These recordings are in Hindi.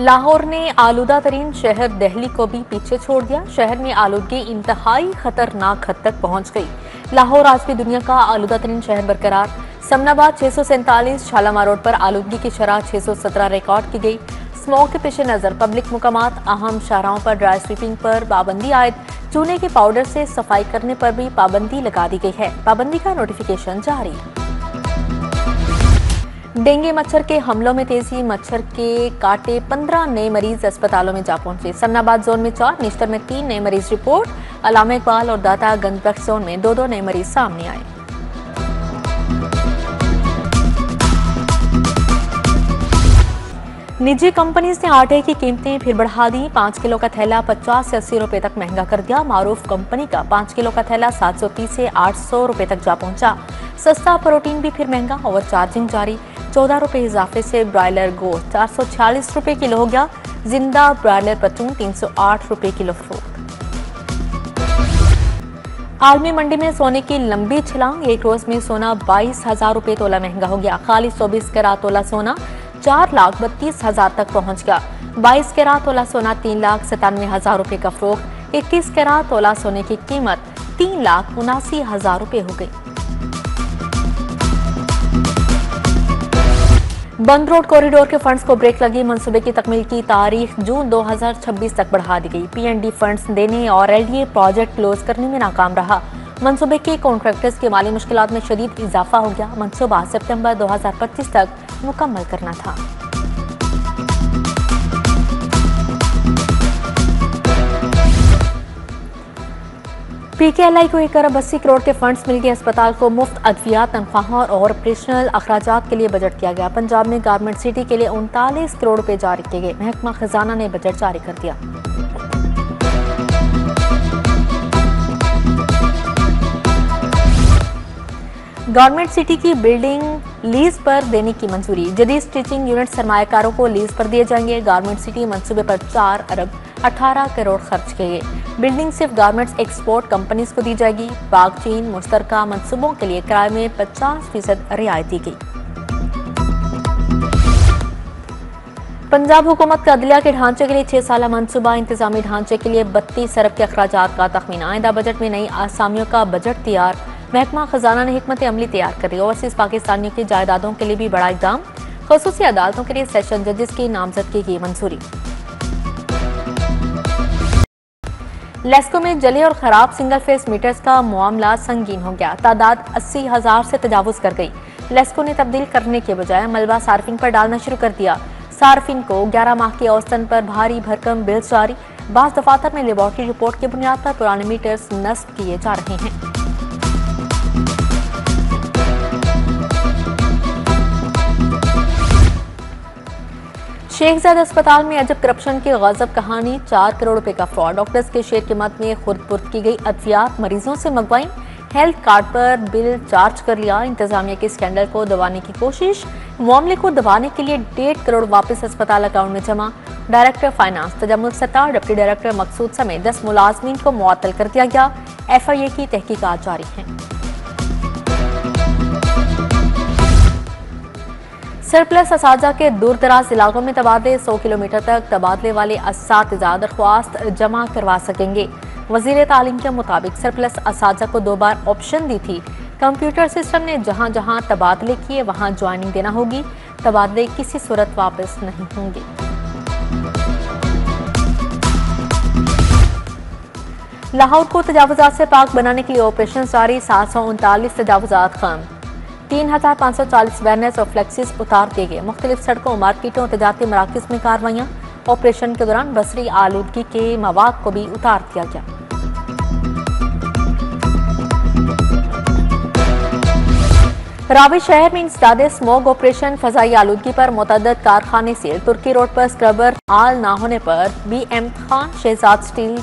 लाहौर ने आलूदा तरीन शहर दिल्ली को भी पीछे छोड़ दिया। शहर में आलूदगी इंतहाई खतरनाक हद तक पहुंच गई। लाहौर आज भी दुनिया का आलूदा तरीन शहर बरकरार। समनाबाद 647, शालामार रोड पर आलूदगी की शरह 617 रिकॉर्ड की गई। स्मॉग के पेश नजर पब्लिक मुकामात, अहम शाहराहों पर ड्राई स्वीपिंग पर पाबंदी आयद। चूने के पाउडर से सफाई करने पर भी पाबंदी लगा दी गई है। पाबंदी का नोटिफिकेशन जारी। डेंगू मच्छर के हमलों में तेजी, मच्छर के काटे 15 नए मरीज अस्पतालों में जा पहुंचे। समनाबाद जोन में 4, निश्तर में 3 नए मरीज रिपोर्ट। अलामा इकबाल और दाता गंजबख्श जोन में 2 नए मरीज सामने आए। निजी कंपनीज ने आटे की कीमतें फिर बढ़ा दी। 5 किलो का थैला 50 से 80 रुपए तक महंगा कर दिया। मारूफ कंपनी का 5 किलो का थैला 730 से 800 रुपए तक जा पहुंचा। सस्ता प्रोटीन भी फिर महंगा, ओवर चार्जिंग जारी। 14 रुपए इजाफे से ब्रायलर गोश्त 446 रुपए किलो हो गया। जिंदा ब्रायलर पचून 308 रुपए किलो फरोख्त। आलमी मंडी में सोने की लंबी छलांग। एक रोज में सोना 22,000 रुपए तोला महंगा हो गया। खाली 24 कैरात तोला सोना 4,32,000 तक पहुंच गया। 22 कैरात तोला सोना 3,97,000 रुपए का फरोख्त। 21 कैरात तोला सोने की कीमत 3,79,000 रुपए हो गई। बंद रोड कॉरिडोर के फंड्स को ब्रेक लगी। मंसूबे की तकमील की तारीख जून 2026 तक बढ़ा दी गई। पीएनडी फंड्स देने और एलडीए प्रोजेक्ट क्लोज करने में नाकाम रहा। मंसूबे के कॉन्ट्रैक्टर्स की माली मुश्किलात में शदीद इजाफा हो गया। मंसूबा सितंबर 2025 तक मुकम्मल करना था। पीकेएलआई को 1 अरब 80 करोड़ के फंड्स मिल गए। अस्पताल को मुफ्त अद्वियात, तनख्वाहों और ऑपरेशनल अखराजात के लिए बजट दिया गया। पंजाब में गारमेंट सिटी के लिए 39 करोड़ रुपए जारी किए गए। महकमा खजाना ने बजट जारी कर दिया। गारमेंट सिटी की बिल्डिंग लीज पर देने की मंजूरी। जदीद स्टिचिंग यूनिट सरमायाकारों को लीज पर दिए जाएंगे। गारमेंट सिटी मंसूबे पर 4 अरब 18 करोड़ खर्च किए गए। बिल्डिंग सिर्फ गारमेंट्स एक्सपोर्ट कंपनीज को दी जाएगी। बागचीन मुश्तरका मंसूबों के लिए किराए में 50% रियायत दी गई। पंजाब हुकूमत का अदलिया के ढांचे के लिए 6 साला मंसूबा। इंतजामी ढांचे के लिए 32 अरब के अखराजात का तखमीना। आइंदा बजट में नई आसामियों का बजट तैयार। महकमा खजाना ने हिकमत अमली तैयार कर दी। ओवरसीज पाकिस्तानियों की जायदादों के लिए भी बड़ा इकदाम। खसूसी अदालतों के लिए सेशन जजेस की नामजदगी की मंजूरी। लेस्को में जले और खराब सिंगल फेस मीटर्स का मामला संगीन हो गया। तादाद 80,000 से तजावुज कर गई। लेस्को ने तब्दील करने के बजाय मलबा सार्फिन पर डालना शुरू कर दिया। सार्फिन को 11 माह के औसतन पर भारी भरकम बिल्स जारी। बाज़ दफातर में लेबॉर्टरी रिपोर्ट की बुनियाद पर पुराने मीटर्स नस्ब किए जा रहे हैं। शेखजाद अस्पताल में अजब करप्शन की गजब कहानी। 4 करोड़ रुपए का फ्रॉड। डॉक्टर्स के शेयर की मद में खुर्द पुर्द की गई अद्वियात मरीजों से मंगवाई। हेल्थ कार्ड पर बिल चार्ज कर लिया। इंतजामिया के स्कैंडल को दबाने की कोशिश। मामले को दबाने के लिए 1.5 करोड़ वापस अस्पताल अकाउंट में जमा। Director finance Tajammul Sattar, deputy director Maqsood समेत 10 मुलाजमीन को मुअत्तल कर दिया गया। FIA की तहकीकात जारी है। सरप्लस असातिज़ा के दूर दराज इलाकों में तबादले। 100 किलोमीटर तक तबादले वाले असातिज़ा दरख्वास्त जमा करवा सकेंगे। वज़ीर तालीम के मुताबिक सरप्लस असातिज़ा को 2 बार ऑप्शन दी थी। कंप्यूटर सिस्टम ने जहां जहां तबादले किए वहां ज्वाइनिंग देना होगी। तबादले किसी सूरत वापस नहीं होंगे। लाहौर को तजावुजात से पाक बनाने के लिए ऑपरेशन जारी। 739 तजावुजात खत्म। 3,540 बैनर्स और फ्लेक्सिस उतार दिए गए। मुख्तलिफ सड़कों, मार्केटों, तजारती मराकज़ में कार्रवाइयाँ। ऑपरेशन के दौरान बसरी आलूदगी के मवाद को भी उतार दिया गया। रावी शहर में इंसदादे स्मोग ऑपरेशन। फजाई आलूदगी पर मुतअद्दिद कारखाने सील। तुर्की रोड पर स्क्रबर आल ना होने पर BM खान शहजाद स्टील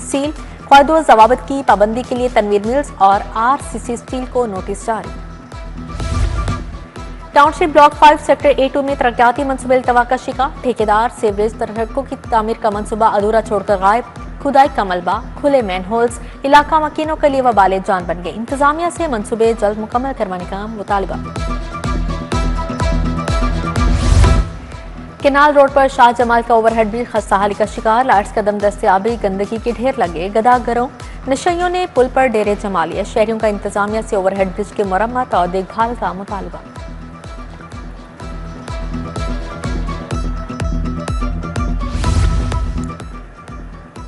सील। क़ायदो ज़वाबित की पाबंदी के लिए तनवीर मिल्स और RCC स्टील को नोटिस जारी। टाउनशिप ब्लॉक 5 सेक्टर A2 में तरक्याती मनसूबे अल्तवा का शिकार। ठेकेदार सेवरेज सड़कों की तामीर का मनसूबा अधूरा छोड़कर गायब। खुदाई का मलबा, खुले मैन होल्स, इलाका मकीनों के लिए वबाले जान बन गए। इंतजामिया से मनसूबे जल्द मुकम्मल करवाने का मुतालबा। केनाल रोड पर शाह जमाल का ओवरहेड ब्रिज खस्ताहाली का शिकार, लाइट्स का दम दस्तियाबी, गंदगी के ढेर लगे, गदागरों नशइयों ने पुल पर डेरे जमा लिए। शहरियों का इंतजामिया से ओवरहेड ब्रिज की मरम्मत और देखभाल का मुतालबा।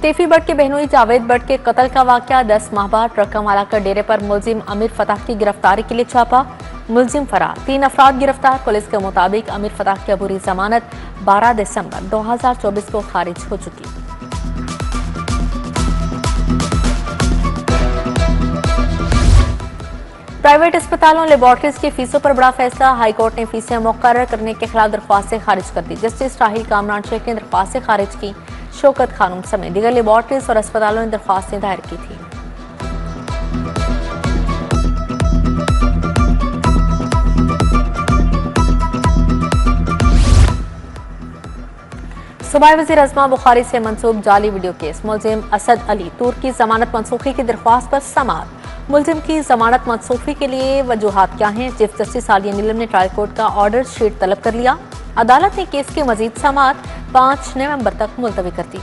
तेफी भट्ट के बहनोई जावेद भट्ट के कत्ल का वाकया 10 माह बाद ट्रक मालाकर डेरे पर मुलजिम अमीर फताह की गिरफ्तारी के लिए छापा, मुलजिम फरार, 3 अफराद गिरफ्तार। पुलिस के मुताबिक अमीर फताह की अबूरी जमानत 12 दिसंबर 2024 को खारिज हो चुकी। प्राइवेट अस्पतालों लेबोरेटरीज की फीसों पर बड़ा फैसला, हाईकोर्ट ने फीसें मुकर्रर करने के खिलाफ दरख्वास्तें खारिज कर दी। जस्टिस राहिल कामरान शेख ने दरख्वास्तें खारिज की। शौकत खानूम समेत दीगर लेबोरेटरीज और अस्पतालों ने दरख्वास्तें दायर की थी। सूबाई वज़ीर अज़मा बुखारी से मंसूब जाली वीडियो केस, मुलजिम असद अली तूर की जमानत मनसूखी की दरख्वास्त पर समाअत। मुलजिम की जमानत मनसूखी के लिए वजूहात क्या हैं? चीफ जस्टिस आलिया नीलम ने ट्रायल कोर्ट का ऑर्डर शीट तलब कर लिया। अदालत ने केस की मजीद समाअत 5 नवंबर तक मुलतवी कर दी।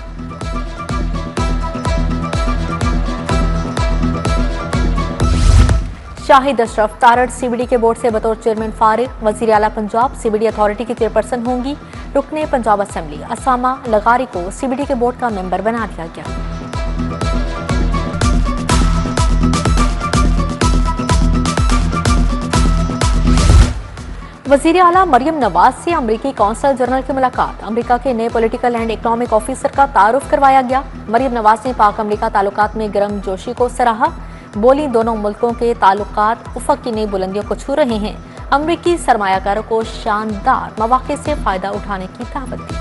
शाहिद अशरफ तारड़ सीबीडी के बोर्ड से बतौर चेयरमैन फारिग, वजीर आला पंजाब सीबीडी अथॉरिटी की चेयरपर्सन होंगी। रुकने पंजाब असेंबली असामा लगारी को सीबीडी के बोर्ड का मेंबर बना दिया गया। वजीर आला मरियम नवाज से अमरीकी कौंसल जनरल की मुलाकात, अमरीका के नए पॉलिटिकल एंड इकोनॉमिक ऑफिसर का तारुफ करवाया गया। मरियम नवाज ने पाक अमरीका ताल्लुकात में गर्म जोशी को सराहा, बोली दोनों मुल्कों के ताल्लुकात उफक की नई बुलंदियों को छू रहे हैं। अमरीकी सरमायाकारों को शानदार मौके से फायदा उठाने की दावत दी।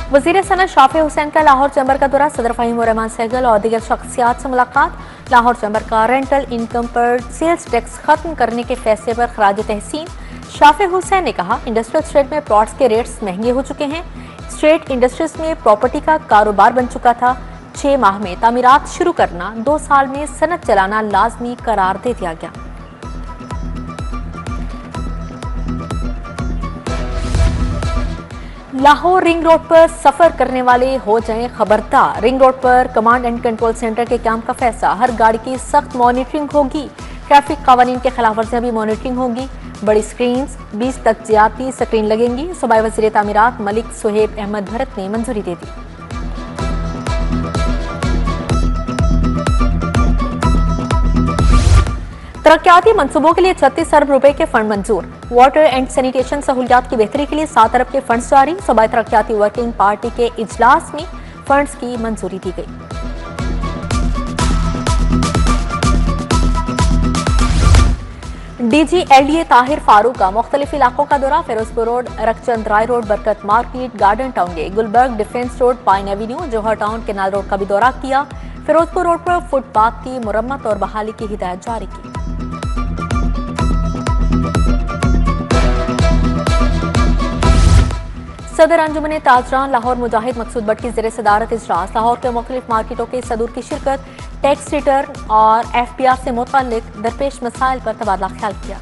वजीर सनत शाफी हुसैन का लाहौर चैम्बर का दौरा, सदर फहीम और रहमान सहगल और दीगर शख्सियात से मुलाकात। लाहौर चैम्बर का रेंटल इनकम पर सेल्स टैक्स खत्म करने के फैसले पर खराज तहसीन। शाफी हुसैन ने कहा, इंडस्ट्रियल स्टेट में प्लॉट्स के रेट्स महंगे हो चुके हैं। स्टेट इंडस्ट्रीज में प्रॉपर्टी का कारोबार बन चुका था। 6 माह में तामीरात शुरू करना, 2 साल में सनत चलाना लाजमी करार दे दिया गया। लाहौर रिंग रोड पर सफर करने वाले हो जाएं खबरदार। रिंग रोड पर कमांड एंड कंट्रोल सेंटर के कैंप का फैसला, हर गाड़ी की सख्त मॉनिटरिंग होगी। ट्रैफिक कानून के खिलाफ वर्जियां भी मॉनिटरिंग होगी। बड़ी स्क्रीन 20 तक ज्यादा स्क्रीन लगेंगी। सूबाई वज़ीर तामीरात मलिक सुहेब अहमद भरत ने मंजूरी दे दी। तरक्याती मंसूबों के लिए 36 अरब रुपए के फंड मंजूर। वाटर एंड सैनिटेशन सहूलियात की बेहतरी के लिए 7 अरब के फंड्स जारी। सूबाई तरक्याती वर्किंग पार्टी के इजलास में फंड्स की मंजूरी दी गई। डीजी एलडीए ताहिर फारूक का मुख्तलिफ इलाकों का दौरा, Ferozepur Road, Rakhchand Rai Road, Barkat Market, Garden Town Gate, Gulberg Defence Road, Pine Avenue, Johar Town, Canal Road का भी दौरा किया। फिरोजपुर रोड पर फुटपाथ की मुरम्मत और बहाली की हिदायत जारी की। सदर अंजुमन ताजरान लाहौर मुजाहिद मकसूद भट्ट की ज़ेरे सदारत इजलास, लाहौर के मुख्तलिफ मार्केटों के सदूर की शिरकत, टैक्स रिटर्न और FPR से मुताल्लिक दरपेश मसाइल पर तबादला ख्याल किया।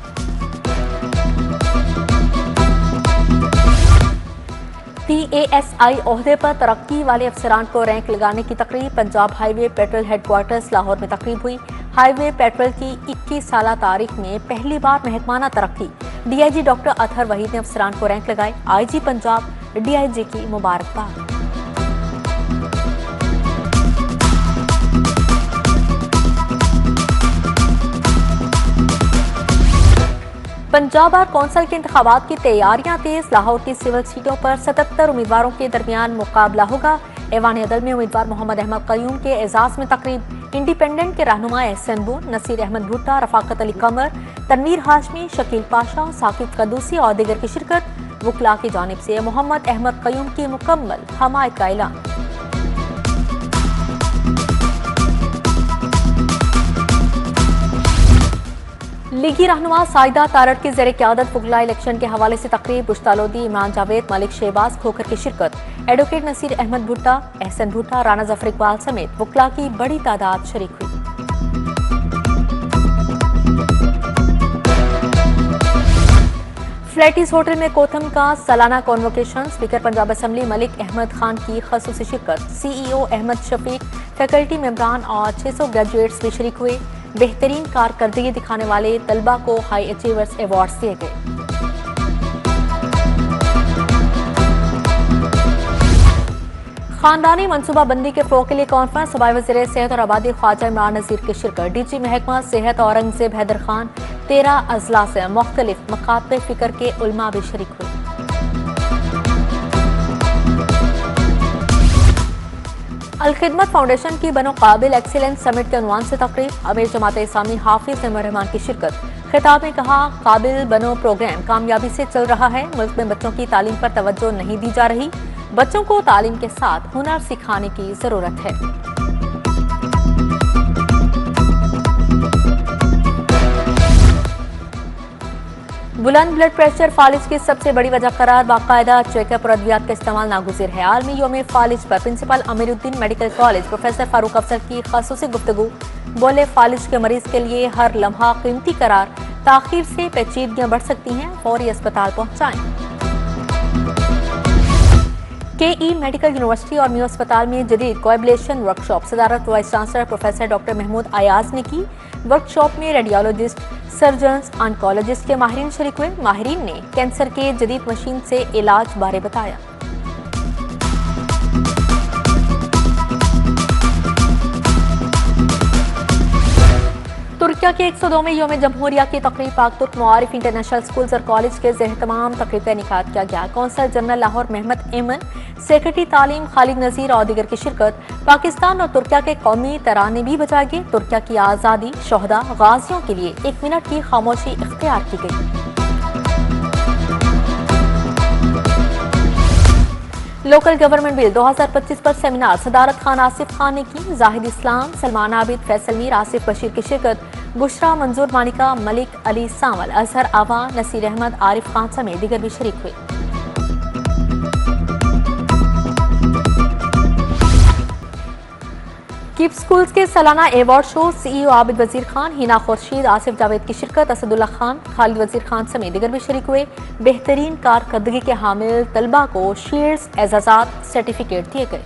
PASI ओहदे पर तरक्की वाले अफसरान को रैंक लगाने की तकरीब, Punjab highway petrol headquarters Lahore में तकरीब हुई। हाईवे पेट्रोल की 21 साला तारीख में पहली बार महकमाना तरक्की, DIG डॉक्टर अतहर वहीद ने अफसरान को रैंक लगाए। IG पंजाब DIG की मुबारकबाद। पंजाब बार कौंसिल के इंतखाबात की तैयारियां तेज, लाहौर की सिविल सीटों पर 77 उम्मीदवारों के दरमियान मुकाबला होगा। ऐवान अदल में उम्मीदवार मोहम्मद अहमद कयूम के एजाज में तकरीब, इंडिपेंडेंट के रहनुमा एहसन बून, नसीर अहमद भुट्टा, रफाकत अली कमर, तनवीर हाशमी, शकील पाशा, साकिब कदूसी और दीगर की शिरकत। वकला की जानिब से मोहम्मद अहमद कयूम की मुकम्मल हमायत का ऐलान। लीगी रहनुमा साइदा तारड़ की ज़ेरे क़यादत वकला इलेक्शन के हवाले से तकरीब, बुश्ता लोधी, इमरान जावेद, मलिक शहबाज खोखर की शिरकत। एडवोकेट नसीर अहमद भुट्टा, एहसन भुट्टा, राना जफर इकबाल समेत वकला की बड़ी तादाद शरीक हुई। फ्लैटिस होटल में कोथम का सालाना convocation, speaker Punjab assembly Malik Ahmad Khan की खसूसी शिरकत, सीईओ अहमद शफीक, फैकल्टी मेंबरान और 600 ग्रेजुएट्स भी शरीक हुए। बेहतरीन कारकर्दगी दिखाने वाले तलबा को हाई अचीवर्स अवार्ड दिए गए। खानदानी मनसूबाबंदी के फ़रोग़ के लिए कॉन्फ्रेंस, सूबाई वज़ीर सेहत और आबादी ख्वाजा इमरान नज़ीर की शिरकत। डीजी महकमा सेहत औरंगज़ेब हैदर खान 13 अजला से मुख्तलिफ मकाते फ़िक्र के उलमा भी शरीक हुए। अल-खिदमत फाउंडेशन की बनो काबिल एक्सीलेंस समिट के उन्वान से तकरीब, अमीर जमात इस्लामी हाफिज इमरान रहमान की शिरकत। खिताब में कहा, काबिल बनो प्रोग्राम कामयाबी से चल रहा है। मुल्क में बच्चों की तालीम पर तवज्जो नहीं दी जा रही। बच्चों को तालीम के साथ हुनर सिखाने की जरूरत है। बुलंद ब्लड प्रेशर फालिज की सबसे बड़ी वजह करार, बाकायदा चेकअप और अद्वियात का इस्तेमाल नागुज़िर है। आलमी योम फालिज पर principal Amiruddin medical college professor Farooq Afsar की खासूसी गुफ्तगू। बोले, फालिज के मरीज के लिए हर लम्हा कीमती करार, ताखीर से पेचीदगियां बढ़ सकती हैं, फौरी अस्पताल पहुंचाएं। केई मेडिकल यूनिवर्सिटी और मियो अस्पताल में जदीद कोएबुलेशन वर्कशॉप सदारत vice chancellor professor doctor Mahmood Ayaz ने की। वर्कशॉप में रेडियोलॉजिस्ट, सर्जन्स, ऑन्कोलॉजिस्ट के माहिरीन शरीक हुए। माहिरीन ने कैंसर के जदीद मशीन से इलाज बारे बताया। तुर्किया के 102वें योम जमहूरिया की तकरीब पाक तुर्क मुआरिफ इंटरनेशनल स्कूल्स और कॉलेज के ज़ेर-ए-तमाम तकरीब का इनेकाद किया गया। कौंसल जनरल लाहौर महमद एमन, सेक्रेटरी तालीम खालिद नज़ीर और दीगर की शिरकत। पाकिस्तान और तुर्किया के कौमी तराने भी बजाए गए। तुर्किया की आज़ादी, शोहदा, गाजियों के लिए 1 मिनट की खामोशी इख्तियार की गई। लोकल गवर्नमेंट बिल 2025 पर सेमिनार, सदारत खान आसिफ खान ने की। जाहिद इस्लाम, सलमान आबिद, फैसल मीर, आसिफ बशीर की शिरकत। बुशरा मंजूर मानिका, मलिक अली सांवल, अजहर आवा, नसीर अहमद, आरिफ खान समेत दीगर भी शरीक हुए। कीप स्कूल्स के सालाना award show, CEO Abid Wazir Khan, Hina Khurshid, Asif Javed की शिरकत। असदुल्ला खान, खालिद वजीर खान समेत दीगर भी शरीक हुए। बेहतरीन कारकर्दगी के हामिल तलबा को शील्ड्स, एजाजात, सर्टिफिकेट दिए गए।